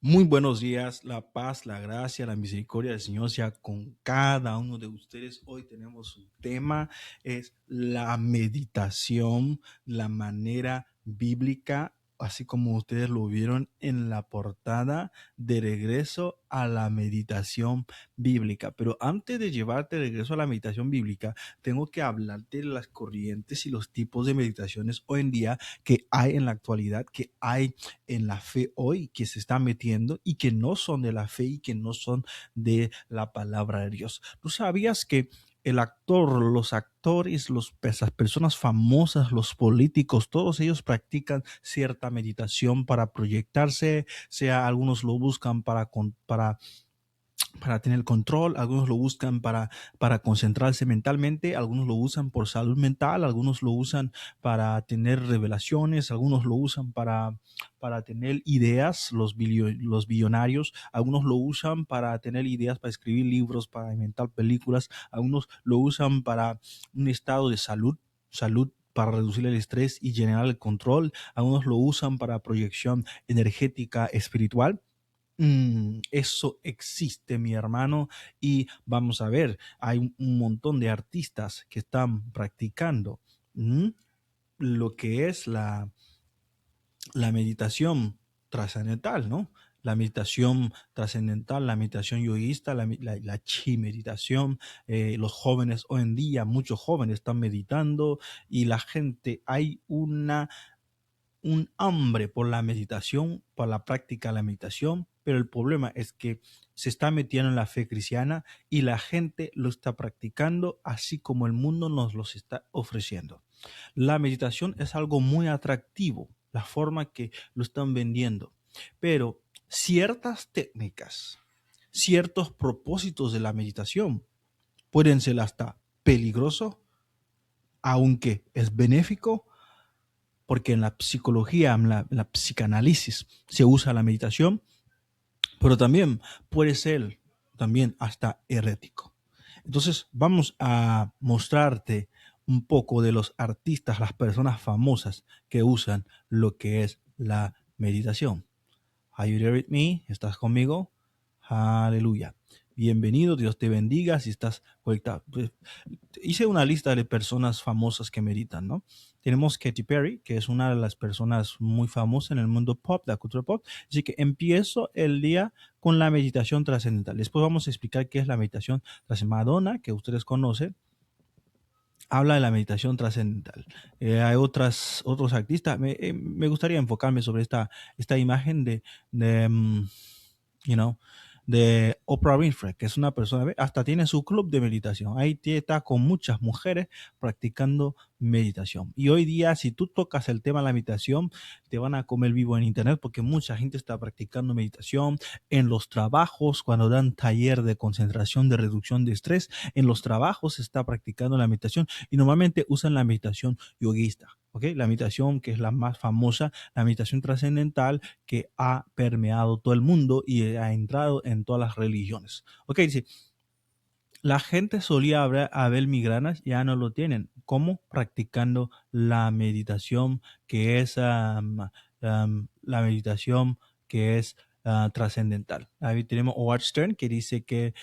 Muy buenos días, la paz, la gracia, la misericordia del Señor sea con cada uno de ustedes. Hoy tenemos un tema, es la meditación, la manera bíblica, así como ustedes lo vieron en la portada, de regreso a la meditación bíblica. Pero antes de llevarte de regreso a la meditación bíblica, tengo que hablarte de las corrientes y los tipos de meditaciones hoy en día que hay en la actualidad, que hay en la fe hoy, que se está metiendo y que no son de la fe y que no son de la palabra de Dios. ¿Tú sabías que el actor, los actores, las personas famosas, los políticos, todos ellos practican cierta meditación para proyectarse? Sea algunos lo buscan para tener control, algunos lo buscan para concentrarse mentalmente, algunos lo usan por salud mental, algunos lo usan para tener revelaciones, algunos lo usan para tener ideas, los billonarios, algunos lo usan para tener ideas, para escribir libros, para inventar películas, algunos lo usan para un estado de salud para reducir el estrés y generar el control, algunos lo usan para proyección energética espiritual. Eso existe, mi hermano, y vamos a ver, hay un montón de artistas que están practicando mm, lo que es la meditación trascendental, ¿no? La meditación trascendental, la meditación yoguista, la chi meditación. Los jóvenes hoy en día, muchos jóvenes están meditando y la gente, hay un hambre por la meditación, por la práctica de la meditación, pero el problema es que se está metiendo en la fe cristiana y la gente lo está practicando así como el mundo nos los está ofreciendo. La meditación es algo muy atractivo, la forma que lo están vendiendo, pero ciertas técnicas, ciertos propósitos de la meditación pueden ser hasta peligrosos, aunque es benéfico porque en la psicología, en la psicoanálisis se usa la meditación, pero también puede ser también hasta herético. Entonces vamos a mostrarte un poco de los artistas, las personas famosas que usan lo que es la meditación. Are you there with me? ¿Estás conmigo? Aleluya. Bienvenido, Dios te bendiga si estás conectado. Pues, hice una lista de personas famosas que meditan, ¿no? Tenemos Katy Perry, que es una de las personas muy famosas en el mundo pop, de la cultura pop. Así que empiezo el día con la meditación trascendental. Después vamos a explicar qué es la meditación trascendental. Madonna, que ustedes conocen, habla de la meditación trascendental. Hay otros artistas. Me gustaría enfocarme sobre esta imagen de you know, de Oprah Winfrey, que es una persona, hasta tiene su club de meditación. Ahí está con muchas mujeres practicando meditación. Y hoy día, si tú tocas el tema de la meditación, te van a comer vivo en internet porque mucha gente está practicando meditación en los trabajos, cuando dan taller de concentración, de reducción de estrés, en los trabajos se está practicando la meditación y normalmente usan la meditación yoguista. ¿Okay? La meditación que es la más famosa, la meditación trascendental, que ha permeado todo el mundo y ha entrado en todas las religiones. Ok, dice, la gente solía haber migranas, ya no lo tienen. ¿Cómo? Practicando la meditación que es la meditación que es trascendental. Ahí tenemos Howard Stern que dice que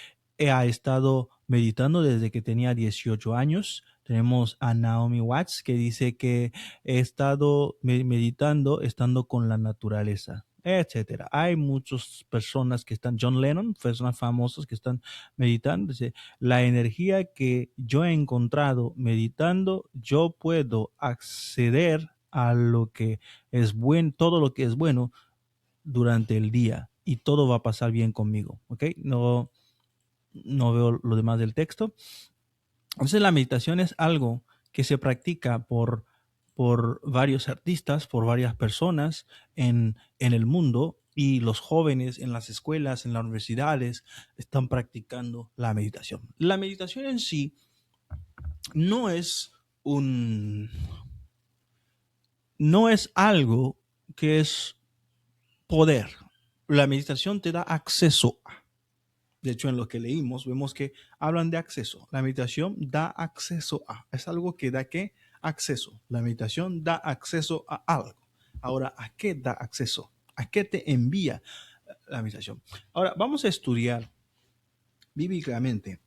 ha estado meditando desde que tenía 18 años. Tenemos a Naomi Watts que dice que he estado meditando estando con la naturaleza, etcétera. Hay muchas personas que están, John Lennon, personas famosas que están meditando. Dice, la energía que yo he encontrado meditando, yo puedo acceder a lo que es bueno, todo lo que es bueno durante el día y todo va a pasar bien conmigo, ¿ok? No veo lo demás del texto. Entonces la meditación es algo que se practica por varios artistas, por varias personas en el mundo y los jóvenes en las escuelas, en las universidades, están practicando la meditación. La meditación en sí no es un, no es algo que es poder. La meditación te da acceso a. De hecho, en lo que leímos, vemos que hablan de acceso. La meditación da acceso a. Es algo que da ¿qué? Acceso. La meditación da acceso a algo. Ahora, ¿a qué da acceso? ¿A qué te envía? la meditación. Ahora, vamos a estudiar bíblicamente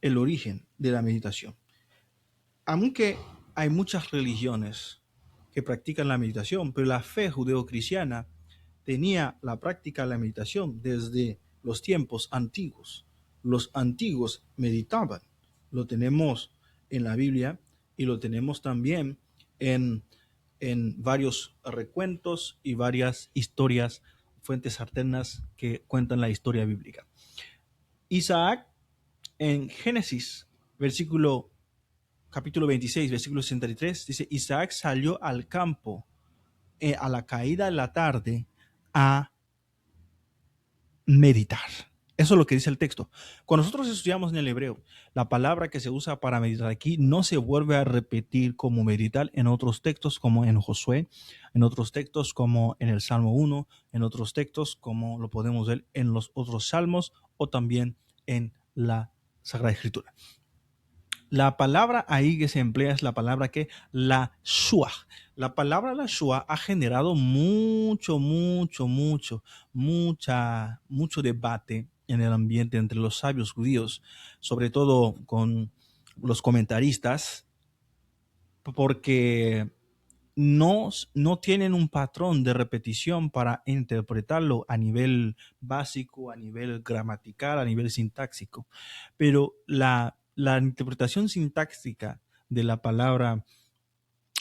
el origen de la meditación. Aunque hay muchas religiones que practican la meditación, pero la fe judeocristiana tenía la práctica de la meditación desde los tiempos antiguos. Los antiguos meditaban. Lo tenemos en la Biblia y lo tenemos también en, en varios recuentos y varias historias, fuentes alternas que cuentan la historia bíblica. Isaac en Génesis, capítulo 26, versículo 63, dice, Isaac salió al campo a la caída de la tarde a meditar. Eso es lo que dice el texto. Cuando nosotros estudiamos en el hebreo, la palabra que se usa para meditar aquí no se vuelve a repetir como meditar en otros textos, como en Josué, en otros textos como en el Salmo 1, en otros textos como lo podemos ver en los otros salmos o también en la Sagrada Escritura. La palabra ahí que se emplea es la palabra que la shua. La palabra la shua ha generado mucho debate en el ambiente entre los sabios judíos, sobre todo con los comentaristas, porque no tienen un patrón de repetición para interpretarlo a nivel básico, a nivel gramatical, a nivel sintáxico. Pero la interpretación sintáctica de la palabra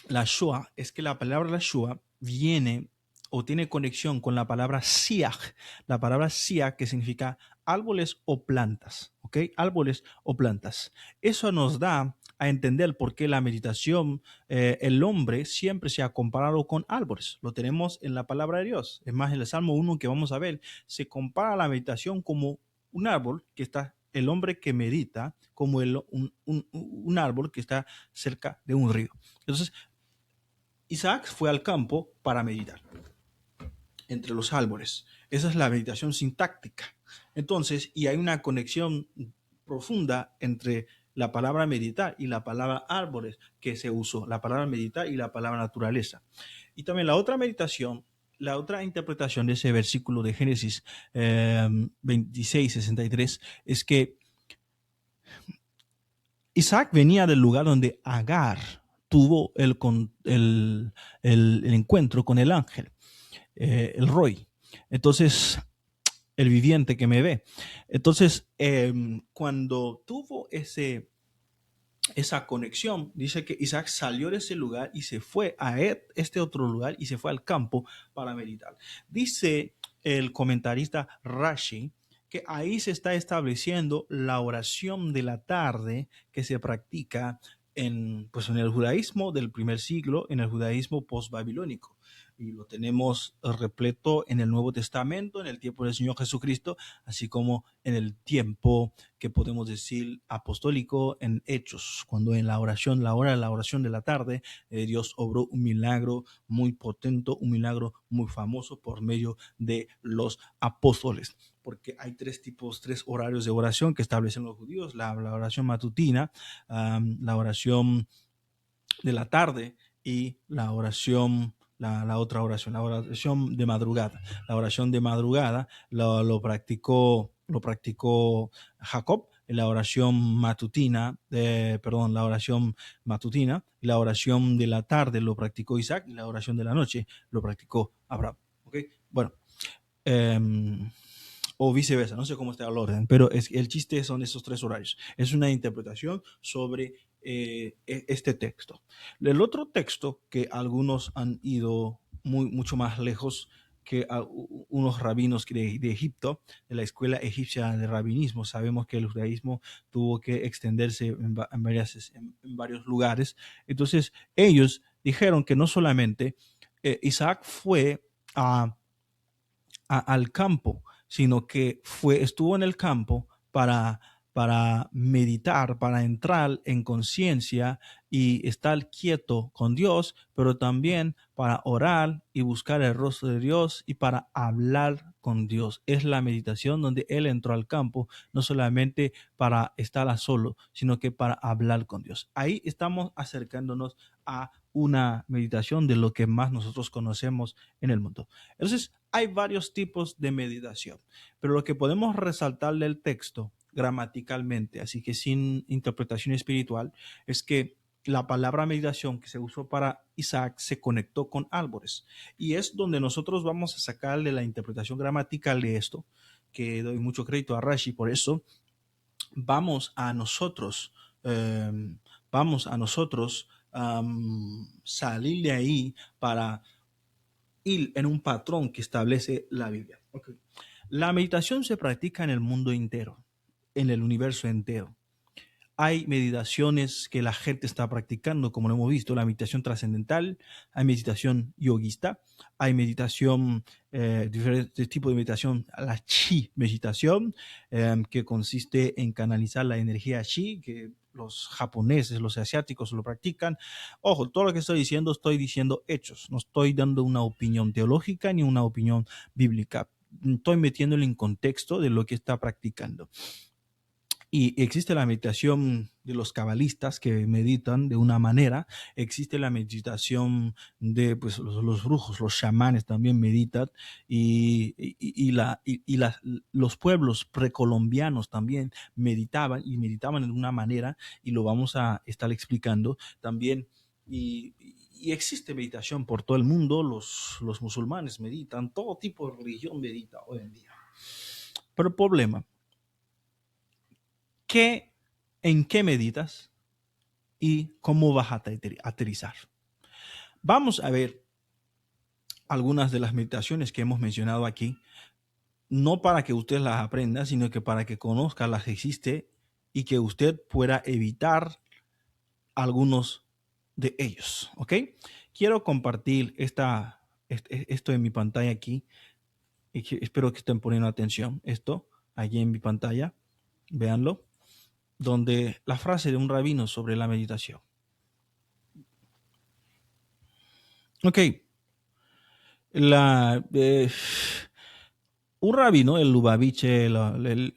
la Shoah es que la palabra la Shoah viene o tiene conexión con la palabra siach, la palabra siach que significa árboles o plantas, ¿ok? Árboles o plantas. Eso nos da a entender por qué la meditación, el hombre siempre se ha comparado con árboles. Lo tenemos en la palabra de Dios. Es más, en el Salmo 1 que vamos a ver, se compara la meditación como un árbol que está, el hombre que medita, como un árbol que está cerca de un río. Entonces, Isaac fue al campo para meditar entre los árboles. Esa es la meditación sintáctica. Entonces, y hay una conexión profunda entre la palabra meditar y la palabra árboles que se usó, la palabra meditar y la palabra naturaleza. Y también la otra meditación, la otra interpretación de ese versículo de Génesis 26, 63, es que Isaac venía del lugar donde Agar tuvo el encuentro con el ángel, el Roy. Entonces, el viviente que me ve. Entonces, cuando tuvo esa conexión, dice que Isaac salió de ese lugar y se fue a este otro lugar y se fue al campo para meditar. Dice el comentarista Rashi que ahí se está estableciendo la oración de la tarde que se practica pues en el judaísmo del primer siglo, en el judaísmo post-babilónico. Y lo tenemos repleto en el Nuevo Testamento, en el tiempo del Señor Jesucristo, así como en el tiempo que podemos decir apostólico en Hechos, cuando en la oración, la hora de la oración de la tarde, Dios obró un milagro muy potente, un milagro muy famoso por medio de los apóstoles. Porque hay tres horarios de oración que establecen los judíos: la oración matutina, la oración de la tarde y la oración, la otra oración, la oración de madrugada. La oración de madrugada lo practicó Jacob, la oración matutina, la oración matutina, la oración de la tarde lo practicó Isaac y la oración de la noche lo practicó Abraham. ¿Okay? Bueno, o viceversa, no sé cómo está el orden, pero el chiste son esos tres horarios. Es una interpretación sobre este texto. El otro texto que algunos han ido mucho más lejos, que unos rabinos de Egipto, de la escuela egipcia de rabinismo. Sabemos que el judaísmo tuvo que extenderse en varios lugares. Entonces ellos dijeron que no solamente Isaac fue al campo, sino que estuvo en el campo para meditar, para entrar en conciencia y estar quieto con Dios, pero también para orar y buscar el rostro de Dios y para hablar con Dios. Es la meditación donde él entró al campo, no solamente para estar a solo, sino que para hablar con Dios. Ahí estamos acercándonos a una meditación de lo que más nosotros conocemos en el mundo. Entonces, hay varios tipos de meditación, pero lo que podemos resaltar del texto gramaticalmente, así que sin interpretación espiritual, es que la palabra meditación que se usó para Isaac se conectó con árboles. Y es donde nosotros vamos a sacarle la interpretación gramatical de esto, que doy mucho crédito a Rashi por eso. Vamos a nosotros, vamos a nosotros salir de ahí para ir en un patrón que establece la Biblia. Okay. La meditación se practica en el mundo entero, en el universo entero. Hay meditaciones que la gente está practicando, como lo hemos visto, la meditación trascendental, hay meditación yoguista, hay meditación, diferentes tipos de meditación, la chi meditación, que consiste en canalizar la energía chi, que los japoneses, los asiáticos lo practican. Ojo, todo lo que estoy diciendo hechos, no estoy dando una opinión teológica ni una opinión bíblica, estoy metiéndolo en contexto de lo que está practicando. Y existe la meditación de los cabalistas que meditan de una manera, existe la meditación de pues, los brujos, los chamanes también meditan, los pueblos precolombianos también meditaban y meditaban de una manera, y lo vamos a estar explicando también. Y existe meditación por todo el mundo, los musulmanes meditan, todo tipo de religión medita hoy en día. Pero el problema, ¿en qué meditas y cómo vas a aterrizar? Vamos a ver algunas de las meditaciones que hemos mencionado aquí, no para que usted las aprenda, sino que para que conozca las que existe y que usted pueda evitar algunos de ellos, ¿ok? Quiero compartir esto en mi pantalla aquí, y espero que estén poniendo atención. Esto aquí en mi pantalla, véanlo, donde la frase de un rabino sobre la meditación. Ok, un rabino, el Lubavitche, el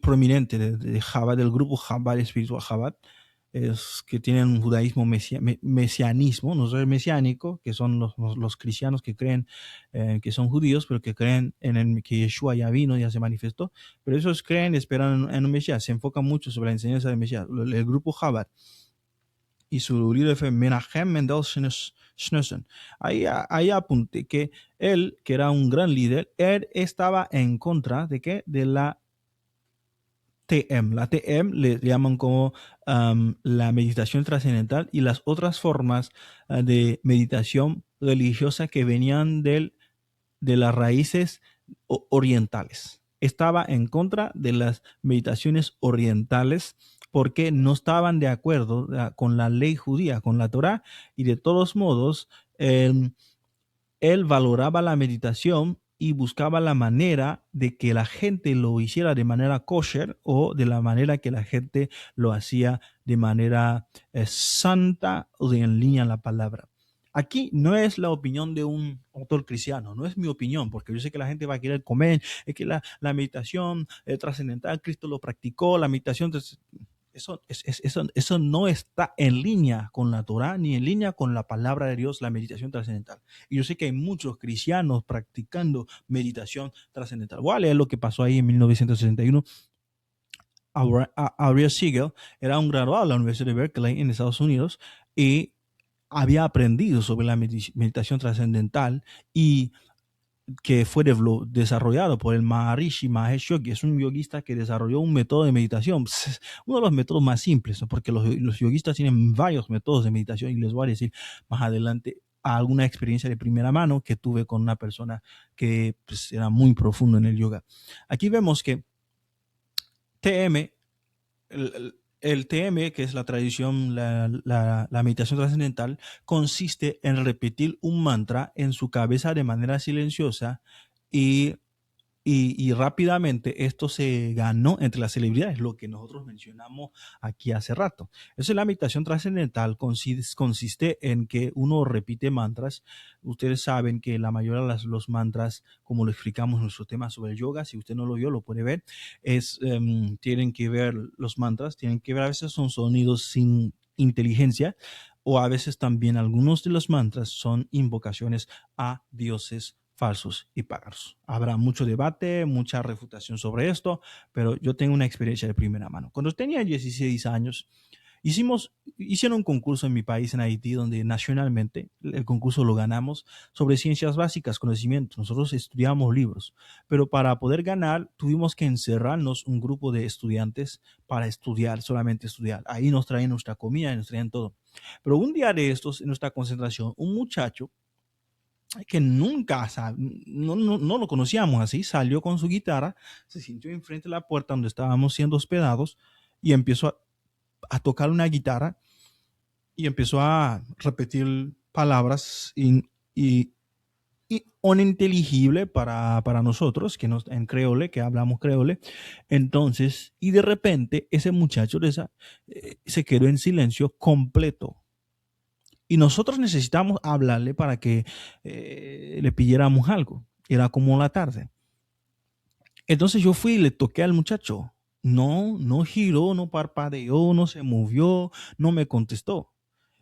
prominente de Chabad, del grupo Chabad, espiritual Chabad, es que tienen un judaísmo mesianismo, no es mesiánico, que son los cristianos que creen que son judíos, pero que creen que Yeshua ya vino, ya se manifestó, pero esos creen, esperan en un Mesías, se enfocan mucho sobre la enseñanza del Mesías. El grupo Chabad y su líder fue Menachem Mendel Schneerson. Ahí apunté que él, que era un gran líder, él estaba en contra de ¿qué? De la TM. La TM le llaman como la meditación trascendental y las otras formas de meditación religiosa que venían de las raíces orientales. Estaba en contra de las meditaciones orientales porque no estaban de acuerdo con la ley judía, con la Torá, y de todos modos él valoraba la meditación y buscaba la manera de que la gente lo hiciera de manera kosher o de la manera que la gente lo hacía de manera santa o de en línea la palabra. Aquí no es la opinión de un autor cristiano, no es mi opinión, porque yo sé que la gente va a querer comer, es que la meditación trascendental, Cristo lo practicó, la meditación... Eso no está en línea con la Torá ni en línea con la palabra de Dios, la meditación trascendental. Y yo sé que hay muchos cristianos practicando meditación trascendental. Voy a leer lo que pasó ahí en 1961. Ariel Siegel era un graduado de la Universidad de Berkeley en Estados Unidos y había aprendido sobre la meditación trascendental y que fue desarrollado por el Maharishi Mahesh Yogi. Es un yoguista que desarrolló un método de meditación, uno de los métodos más simples, ¿no? Porque los yoguistas tienen varios métodos de meditación y les voy a decir más adelante alguna experiencia de primera mano que tuve con una persona que pues, era muy profundo en el yoga. Aquí vemos que TM, el TM, que es la tradición, la meditación trascendental, consiste en repetir un mantra en su cabeza de manera silenciosa y rápidamente esto se ganó entre las celebridades, lo que nosotros mencionamos aquí hace rato. Eso es la meditación trascendental, consiste en que uno repite mantras. Ustedes saben que la mayoría de los mantras, como lo explicamos en nuestro tema sobre el yoga, si usted no lo vio, lo puede ver, tienen que ver los mantras, tienen que ver, a veces son sonidos sin inteligencia o a veces también algunos de los mantras son invocaciones a dioses falsos y paganos. Habrá mucho debate, mucha refutación sobre esto, pero yo tengo una experiencia de primera mano. Cuando tenía 16 años, hicieron un concurso en mi país, en Haití, donde nacionalmente el concurso lo ganamos sobre ciencias básicas, conocimientos. Nosotros estudiamos libros, pero para poder ganar tuvimos que encerrarnos un grupo de estudiantes para estudiar, solamente estudiar. Ahí nos traían nuestra comida y nos traían todo. Pero un día de estos, en nuestra concentración, un muchacho que nunca, no lo conocíamos así, salió con su guitarra, se sintió enfrente de la puerta donde estábamos siendo hospedados y empezó a tocar una guitarra y empezó a repetir palabras y ininteligible para nosotros, en creole, que hablamos creole. Entonces, y de repente, ese muchacho se quedó en silencio completo. Y nosotros necesitamos hablarle para que le pidiéramos algo. Era como la tarde. Entonces yo fui y le toqué al muchacho. No giró, no parpadeó, no se movió, no me contestó.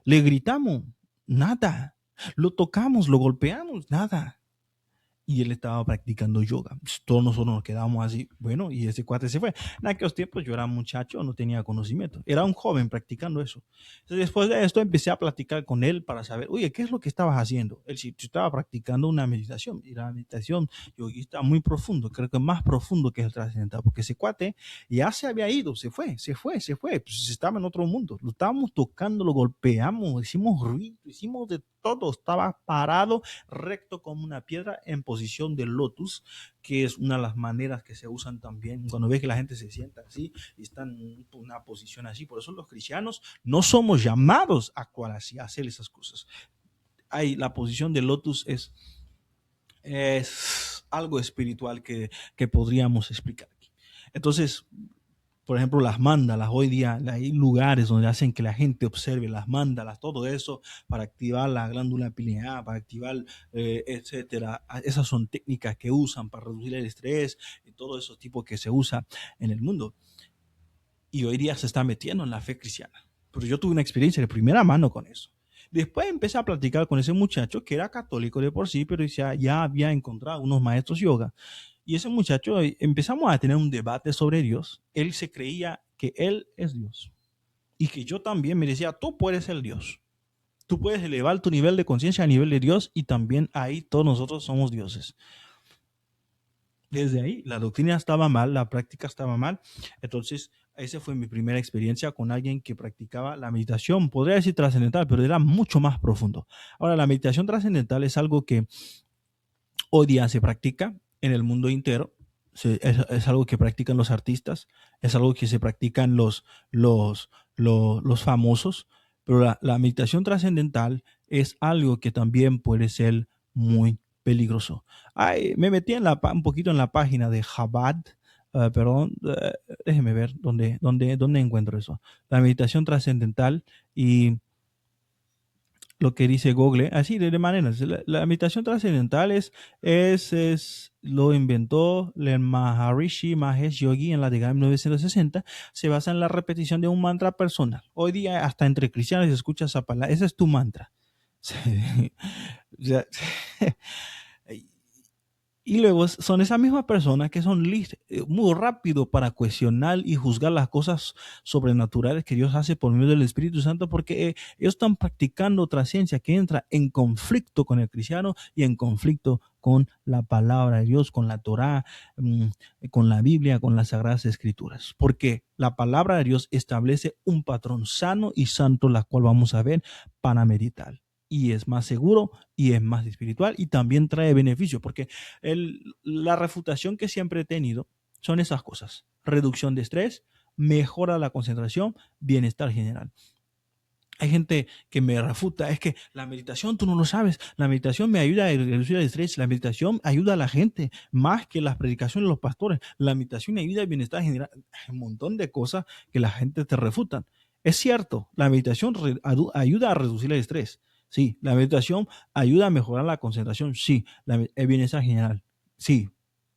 Le gritamos, nada. Lo tocamos, lo golpeamos, nada. Y él estaba practicando yoga. Todos nosotros nos quedamos así, bueno, y ese cuate se fue. En aquellos tiempos yo era muchacho, no tenía conocimiento. Era un joven practicando eso. Entonces, después de esto empecé a platicar con él para saber, oye, ¿qué es lo que estabas haciendo? Él sí, yo estaba practicando una meditación. Y la meditación yoguista muy profundo, creo que más profundo que el trascendental, porque ese cuate ya se había ido, se fue. Pues estaba en otro mundo. Lo estábamos tocando, lo golpeamos, hicimos ruido, hicimos de todo. Estaba parado recto como una piedra en posición de lotus, que es una de las maneras que se usan también cuando ves que la gente se sienta así y está en una posición así. Por eso los cristianos no somos llamados a actuar así, a hacer esas cosas. La posición de lotus es algo espiritual que podríamos explicar aquí. Entonces, por ejemplo, las mandalas, hoy día hay lugares donde hacen que la gente observe las mandalas, todo eso para activar la glándula pineal, para activar, etcétera. Esas son técnicas que usan para reducir el estrés y todo esos tipos que se usa en el mundo. Y hoy día se está metiendo en la fe cristiana. Pero yo tuve una experiencia de primera mano con eso. Después empecé a platicar con ese muchacho que era católico de por sí, pero ya había encontrado unos maestros yoga. Y ese muchacho, empezamos a tener un debate sobre Dios. Él se creía que él es Dios. Y que yo también me decía, tú puedes ser Dios. Tú puedes elevar tu nivel de conciencia a nivel de Dios y también ahí todos nosotros somos dioses. Desde ahí, la doctrina estaba mal, la práctica estaba mal. Entonces, esa fue mi primera experiencia con alguien que practicaba la meditación, podría decir trascendental, pero era mucho más profundo. Ahora, la meditación trascendental es algo que hoy día se practica en el mundo entero. Es algo que practican los artistas, es algo que se practican los famosos, pero la meditación trascendental es algo que también puede ser muy peligroso. Me metí un poquito en la página de Chabad, perdón, déjeme ver dónde encuentro eso. La meditación trascendental y lo que dice Google, así de manera, la meditación trascendental lo inventó el Maharishi Mahesh Yogi en la década de 1960, se basa en la repetición de un mantra personal. Hoy día hasta entre cristianos se escucha esa palabra, ese es tu mantra. Y luego son esas mismas personas que son muy rápido para cuestionar y juzgar las cosas sobrenaturales que Dios hace por medio del Espíritu Santo, porque ellos están practicando otra ciencia que entra en conflicto con el cristiano y en conflicto con la palabra de Dios, con la Torá, con la Biblia, con las Sagradas Escrituras. Porque la palabra de Dios establece un patrón sano y santo, la cual vamos a ver para meditar. Y es más seguro y es más espiritual y también trae beneficio, porque la refutación que siempre he tenido son esas cosas: reducción de estrés, mejora la concentración, bienestar general. Hay gente que me refuta, es que la meditación, tú no lo sabes, la meditación me ayuda a reducir el estrés, la meditación ayuda a la gente más que las predicaciones de los pastores, la meditación ayuda al bienestar general. Hay un montón de cosas que la gente te refutan. Es cierto, la meditación ayuda a reducir el estrés. Sí, la meditación ayuda a mejorar la concentración. Sí, el bienestar general. Sí,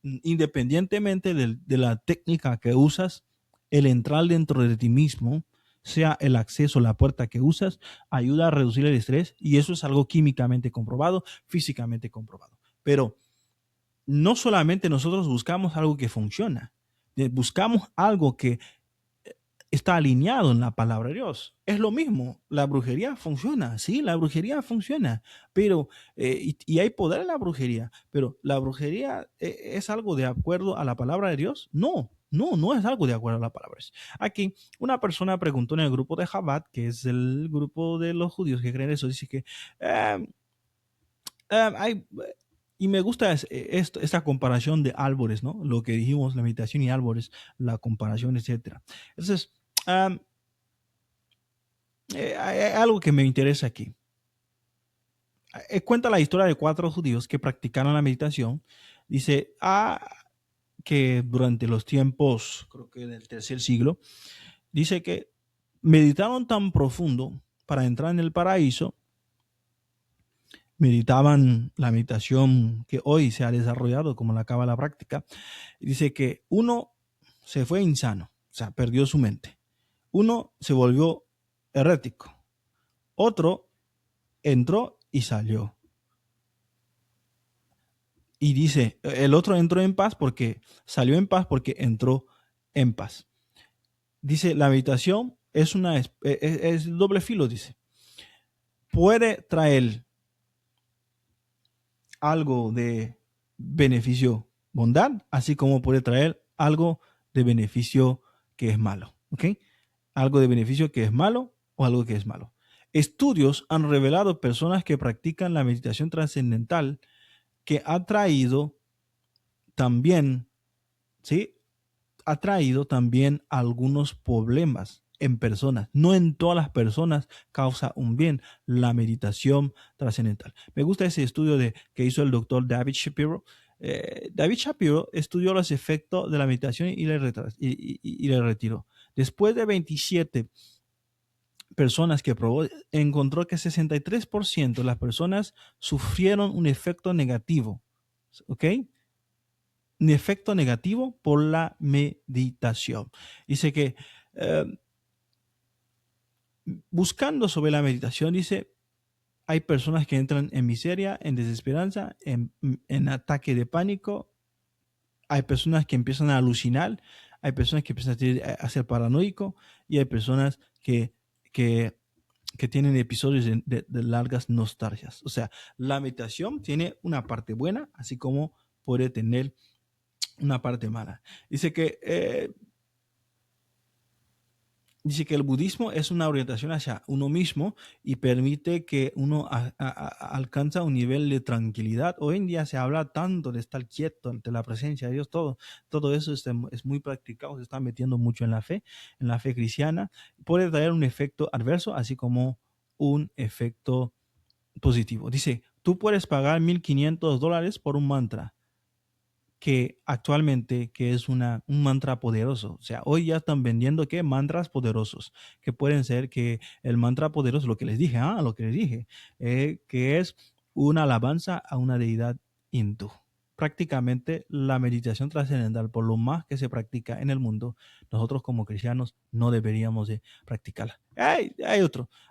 independientemente de la técnica que usas, el entrar dentro de ti mismo sea el acceso, la puerta que usas, ayuda a reducir el estrés y eso es algo químicamente comprobado, físicamente comprobado. Pero no solamente nosotros buscamos algo que funciona, buscamos algo que está alineado en la palabra de Dios. Es lo mismo, la brujería funciona, sí, la brujería funciona, pero, y hay poder en la brujería, pero la brujería es algo de acuerdo a la palabra de Dios. No, no, no es algo de acuerdo a la palabra de Dios. Aquí una persona preguntó en el grupo de Chabad, que es el grupo de los judíos que creen eso, dice que eh, hay, y me gusta esta comparación de árboles, ¿no? Lo que dijimos, la meditación y árboles, la comparación, etcétera. Entonces, um, hay algo que me interesa aquí. Cuenta la historia de 4 judíos que practicaron la meditación. Dice que durante los tiempos, creo que del tercer siglo, dice que meditaron tan profundo para entrar en el paraíso, meditaban la meditación que hoy se ha desarrollado como la cábala práctica. Dice que uno se fue insano, o sea, perdió su mente. Uno se volvió herético. Otro entró y salió. Y dice, el otro entró en paz porque salió en paz porque entró en paz. Dice, la meditación es doble filo, dice. Puede traer algo de beneficio, bondad, así como puede traer algo de beneficio que es malo. ¿Ok? Algo de beneficio que es malo o algo que es malo. Estudios han revelado personas que practican la meditación trascendental que ha traído también, ¿sí? Ha traído también algunos problemas en personas. No en todas las personas causa un bien la meditación trascendental. Me gusta ese estudio que hizo el doctor David Shapiro. David Shapiro estudió los efectos de la meditación y le retiró. Después de 27 personas que probó, encontró que 63% de las personas sufrieron un efecto negativo. ¿Ok? Un efecto negativo por la meditación. Dice que buscando sobre la meditación, dice, hay personas que entran en miseria, en desesperanza, en ataque de pánico. Hay personas que empiezan a alucinar, hay personas que empiezan a ser paranoico y hay personas que tienen episodios de largas nostalgias. O sea, la meditación tiene una parte buena, así como puede tener una parte mala. Dice que el budismo es una orientación hacia uno mismo y permite que uno alcance un nivel de tranquilidad. Hoy en día se habla tanto de estar quieto ante la presencia de Dios, todo eso es muy practicado, se está metiendo mucho en la fe cristiana. Puede traer un efecto adverso, así como un efecto positivo. Dice, tú puedes pagar $1,500 por un mantra que actualmente que es un mantra poderoso. O sea, hoy ya están vendiendo que mantras poderosos, que pueden ser que el mantra poderoso, lo que les dije, que es una alabanza a una deidad hindú. Prácticamente la meditación trascendental, por lo más que se practica en el mundo, nosotros como cristianos no deberíamos de practicarla. Hay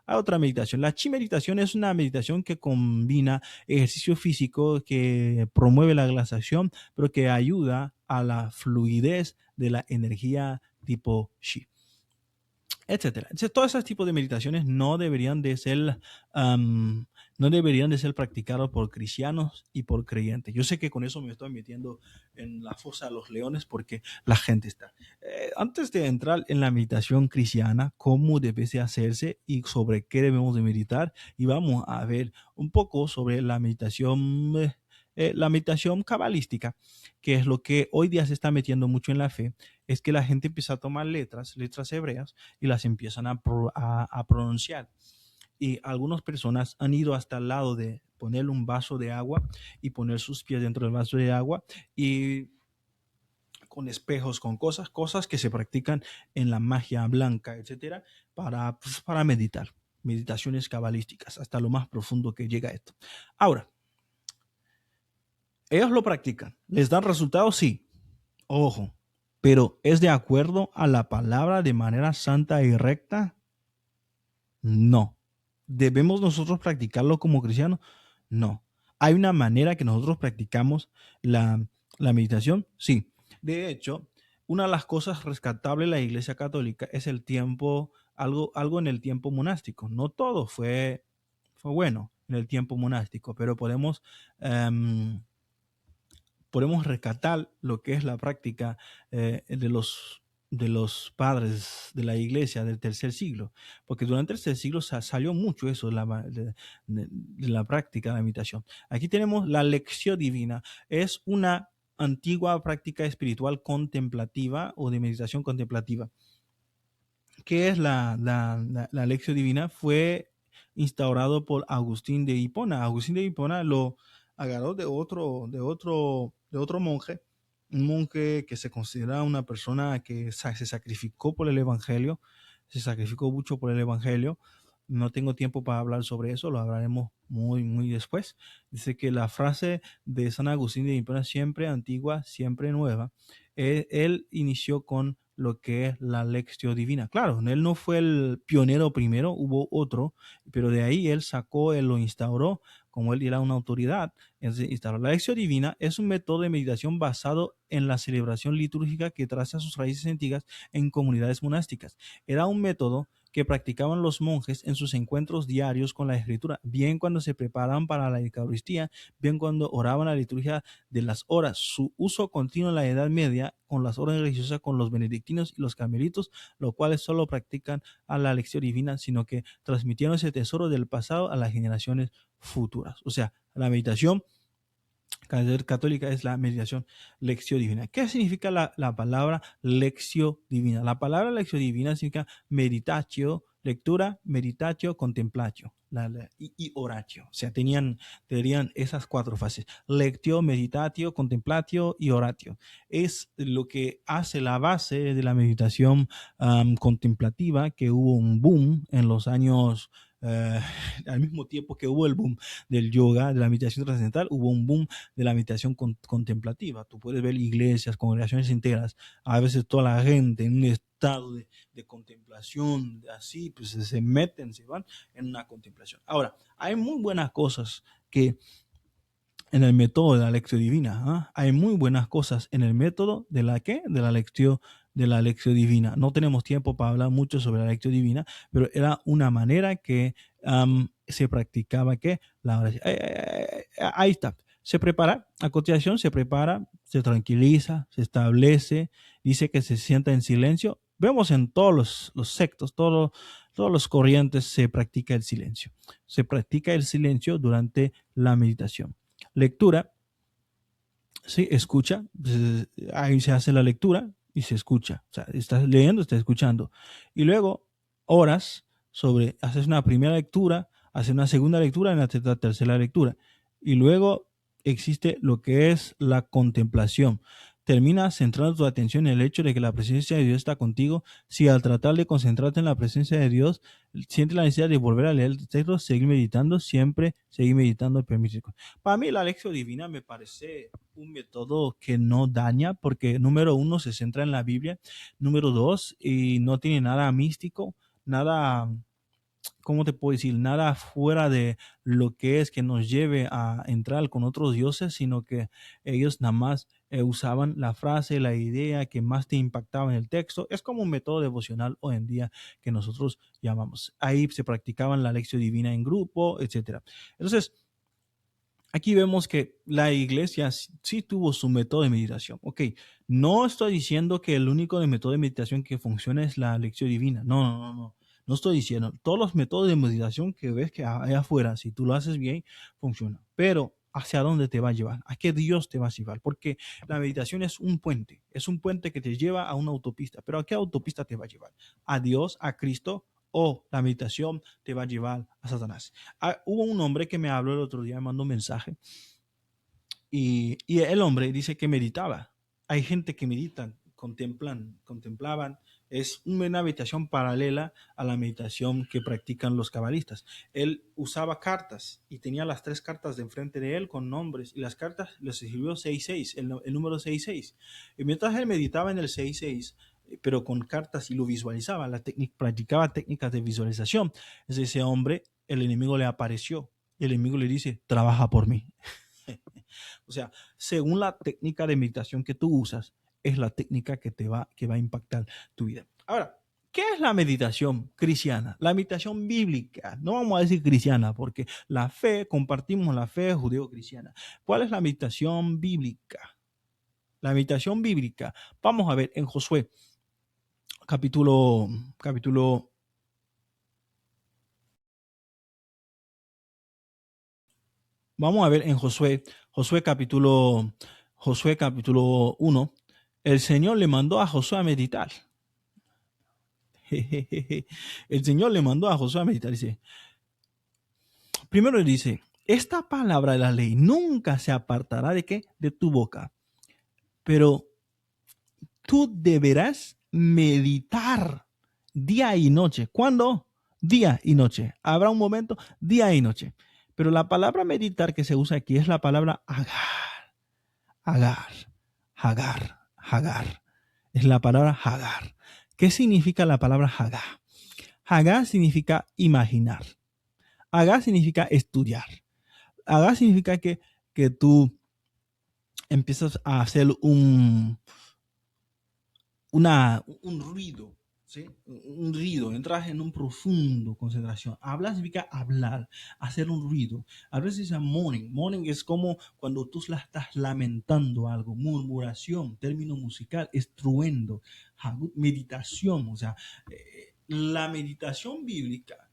otra meditación. La chi meditación es una meditación que combina ejercicio físico, que promueve la relajación, pero que ayuda a la fluidez de la energía tipo Shi, etcétera. Entonces, todos esos tipos de meditaciones no deberían de ser practicados por cristianos y por creyentes. Yo sé que con eso me estoy metiendo en la fosa de los leones porque la gente está. Antes de entrar en la meditación cristiana, cómo debe de hacerse y sobre qué debemos de meditar, y vamos a ver un poco sobre la meditación cabalística, que es lo que hoy día se está metiendo mucho en la fe, es que la gente empieza a tomar letras hebreas, y las empiezan a pronunciar. Y algunas personas han ido hasta el lado de poner un vaso de agua y poner sus pies dentro del vaso de agua y con espejos, con cosas que se practican en la magia blanca, etcétera, para meditar. Meditaciones cabalísticas, hasta lo más profundo que llega esto. Ahora, ellos lo practican. ¿Les dan resultados? Sí. Ojo, pero ¿es de acuerdo a la palabra de manera santa y recta? No. ¿Debemos nosotros practicarlo como cristianos? No. ¿Hay una manera que nosotros practicamos la, la meditación? Sí. De hecho, una de las cosas rescatables de la Iglesia Católica es el tiempo, algo en el tiempo monástico. No todo fue bueno en el tiempo monástico, pero em, podemos rescatar lo que es la práctica de los padres de la iglesia del tercer siglo, porque durante el tercer siglo salió mucho eso de la práctica de la meditación. Aquí tenemos la lección divina, es una antigua práctica espiritual contemplativa o de meditación contemplativa. ¿Qué es la lección divina? Fue instaurado por Agustín de Hipona. Agustín de Hipona lo agarró de otro monje, un monje que se considera una persona que se sacrificó por el Evangelio, se sacrificó mucho por el Evangelio. No tengo tiempo para hablar sobre eso, lo hablaremos muy después. Dice que la frase de San Agustín de Hipona, siempre antigua, siempre nueva, él inició con lo que es la lección divina. Claro, él no fue el pionero primero, hubo otro, pero de ahí él lo instauró, como él era una autoridad. Instauró. La lección divina es un método de meditación basado en la celebración litúrgica que traza sus raíces antiguas en comunidades monásticas. Era un método que practicaban los monjes en sus encuentros diarios con la escritura, bien cuando se preparaban para la Eucaristía, bien cuando oraban la liturgia de las horas. Su uso continuo en la Edad Media con las órdenes religiosas, con los benedictinos y los carmelitos, los cuales solo practican a la lección divina, sino que transmitieron ese tesoro del pasado a las generaciones futuras. O sea, la meditación católica es la meditación lección divina. ¿Qué significa la palabra lección divina? La palabra lección divina significa meditatio, lectura, meditatio, contemplatio y oratio. O sea, tenían esas cuatro fases. Lectio, meditatio, contemplatio y oratio. Es lo que hace la base de la meditación contemplativa, que hubo un boom en los años, al mismo tiempo que hubo el boom del yoga, de la meditación trascendental, hubo un boom de la meditación contemplativa. Tú puedes ver iglesias, congregaciones enteras, a veces toda la gente en un estado de contemplación, así, pues se meten, se van en una contemplación. Ahora, hay muy buenas cosas que en el método de la lección divina. ¿Ah? Hay muy buenas cosas en el método de la ¿qué? De la lección divina. No tenemos tiempo para hablar mucho sobre la lección divina, pero era una manera que se practicaba que la oración. Ahí está. Se prepara, a continuación se prepara, se tranquiliza, se establece, dice que se sienta en silencio. Vemos en todos los sectos, todos los corrientes se practica el silencio. Se practica el silencio durante la meditación. Lectura, sí, escucha, ahí se hace la lectura y se escucha. O sea, estás leyendo, estás escuchando. Y luego oras haces una primera lectura, haces una segunda lectura y una tercera lectura. Y luego existe lo que es la contemplación. Termina centrando tu atención en el hecho de que la presencia de Dios está contigo. Si al tratar de concentrarte en la presencia de Dios, sientes la necesidad de volver a leer el texto, seguir meditando, siempre seguir meditando y permitir. Para mí la lección divina me parece un método que no daña, porque número uno se centra en la Biblia, número dos, y no tiene nada místico, nada, ¿cómo te puedo decir? Nada fuera de lo que es que nos lleve a entrar con otros dioses, sino que ellos nada más usaban la frase, la idea que más te impactaba en el texto. Es como un método devocional hoy en día que nosotros llamamos. Ahí se practicaban la lección divina en grupo, etcétera. Entonces, aquí vemos que la iglesia sí tuvo su método de meditación. Ok, no estoy diciendo que el único método de meditación que funciona es la lección divina. No. No estoy diciendo. Todos los métodos de meditación que ves que hay afuera, si tú lo haces bien, funciona. Pero ¿hacia dónde te va a llevar? ¿A qué Dios te va a llevar? Porque la meditación es un puente que te lleva a una autopista. ¿Pero a qué autopista te va a llevar? ¿A Dios, a Cristo, o la meditación te va a llevar a Satanás? Hubo un hombre que me habló el otro día, me mandó un mensaje, y el hombre dice que meditaba. Hay gente que meditan, contemplaban. Es una meditación paralela a la meditación que practican los cabalistas. Él usaba cartas y tenía las tres cartas de enfrente de él con nombres, y las cartas les escribió 66, el número 66. Y mientras él meditaba en el 66, pero con cartas y lo visualizaba, practicaba técnicas de visualización. Entonces ese hombre, el enemigo le apareció, el enemigo le dice, trabaja por mí. O sea, según la técnica de meditación que tú usas, es la técnica que va a impactar tu vida. Ahora, ¿qué es la meditación cristiana? La meditación bíblica. No vamos a decir cristiana porque la fe, compartimos la fe judeo-cristiana. ¿Cuál es la meditación bíblica? La meditación bíblica. Vamos a ver en Josué, capítulo, vamos a ver en Josué capítulo 1. El Señor le mandó a Josué a meditar. El Señor le mandó a Josué a meditar. Dice, primero le dice, esta palabra de la ley nunca se apartará de qué? De tu boca. Pero tú deberás meditar día y noche. ¿Cuándo? Día y noche. Habrá un momento, día y noche. Pero la palabra meditar que se usa aquí es la palabra agar. Agar. Hagar. Hagar. Es la palabra Hagar. ¿Qué significa la palabra Hagar? Hagar significa imaginar. Hagar significa estudiar. Hagar significa que tú empiezas a hacer un ruido, ¿sí? Un ruido, entras en un profundo concentración. Hablar significa hablar, hacer un ruido. A veces dice moaning. Moaning es como cuando tú la estás lamentando algo. Murmuración, término musical, estruendo, meditación. O sea, la meditación bíblica.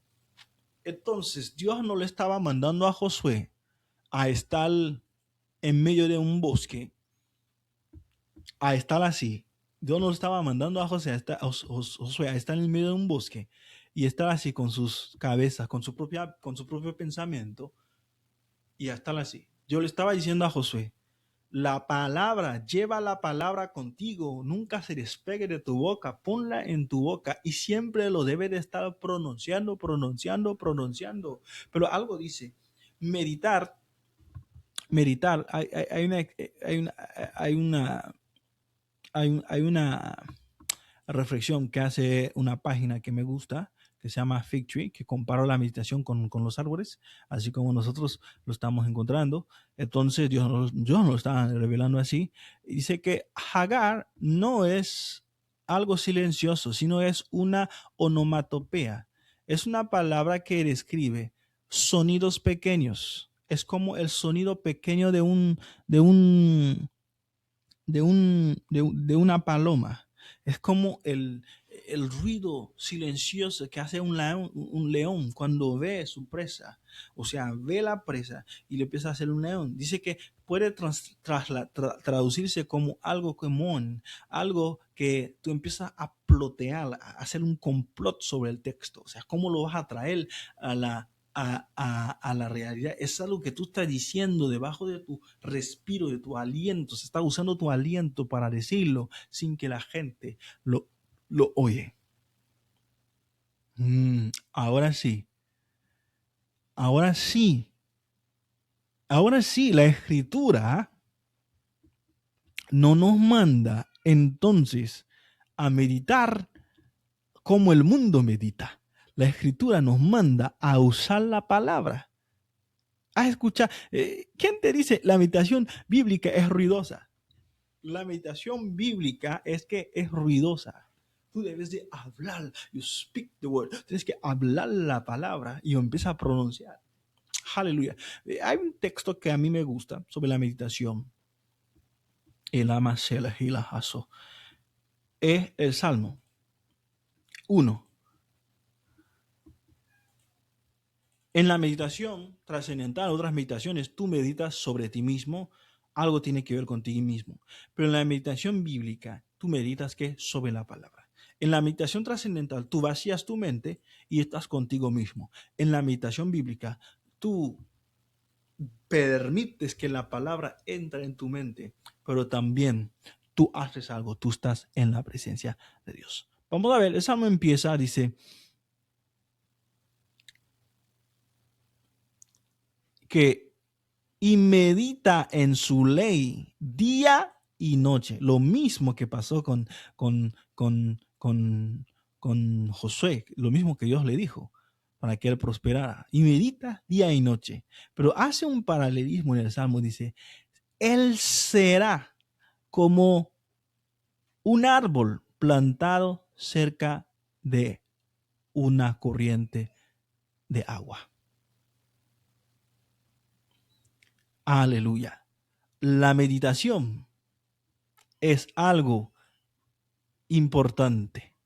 Entonces, Dios no le estaba mandando a Josué a estar en medio de un bosque, a estar así. Dios no estaba mandando a Josué a estar en el medio de un bosque y estar así con sus cabezas, con su propio pensamiento y a estar así. Yo le estaba diciendo a Josué, la palabra, lleva la palabra contigo, nunca se despegue de tu boca, ponla en tu boca y siempre lo debe de estar pronunciando, pronunciando, pronunciando. Pero algo dice, meditar, hay una, hay una, hay una, hay una reflexión que hace una página que me gusta, que se llama Fig Tree, que compara la meditación con los árboles, así como nosotros lo estamos encontrando. Entonces Dios nos lo está revelando así. Y dice que Hagar no es algo silencioso, sino es una onomatopea. Es una palabra que describe sonidos pequeños. Es como el sonido pequeño de un, de una paloma. Es como el ruido silencioso que hace un león cuando ve su presa. O sea, ve la presa y le empieza a hacer un león. Dice que puede traducirse como algo común, algo que tú empiezas a plotear, a hacer un complot sobre el texto. O sea, cómo lo vas a traer a la realidad. Es algo que tú estás diciendo debajo de tu respiro, de tu aliento. Se está usando tu aliento para decirlo sin que la gente lo oye. Ahora sí. Ahora sí. Ahora sí, la escritura no nos manda entonces a meditar como el mundo medita. La escritura nos manda a usar la palabra. ¿Has escuchado? ¿Quién te dice la meditación bíblica es ruidosa? La meditación bíblica es que es ruidosa. Tú debes de hablar. You speak the word. Tienes que hablar la palabra y empieza a pronunciar. Aleluya. Hay un texto que a mí me gusta sobre la meditación. El amasela y la haso. Es el Salmo 1. En la meditación trascendental, otras meditaciones, tú meditas sobre ti mismo, algo tiene que ver contigo mismo. Pero en la meditación bíblica, tú meditas que sobre la palabra. En la meditación trascendental, tú vacías tu mente y estás contigo mismo. En la meditación bíblica, tú permites que la palabra entre en tu mente, pero también tú haces algo, tú estás en la presencia de Dios. Vamos a ver, el Salmo empieza, dice, que y medita en su ley día y noche. Lo mismo que pasó con, con, con, con Josué, lo mismo que Dios le dijo, para que él prosperara. Y medita día y noche. Pero hace un paralelismo en el Salmo, dice, él será como un árbol plantado cerca de una corriente de agua. Aleluya. La meditación es algo importante.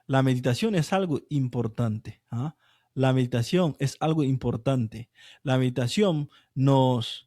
La meditación es algo importante. ¿Ah? La meditación es algo importante. La meditación nos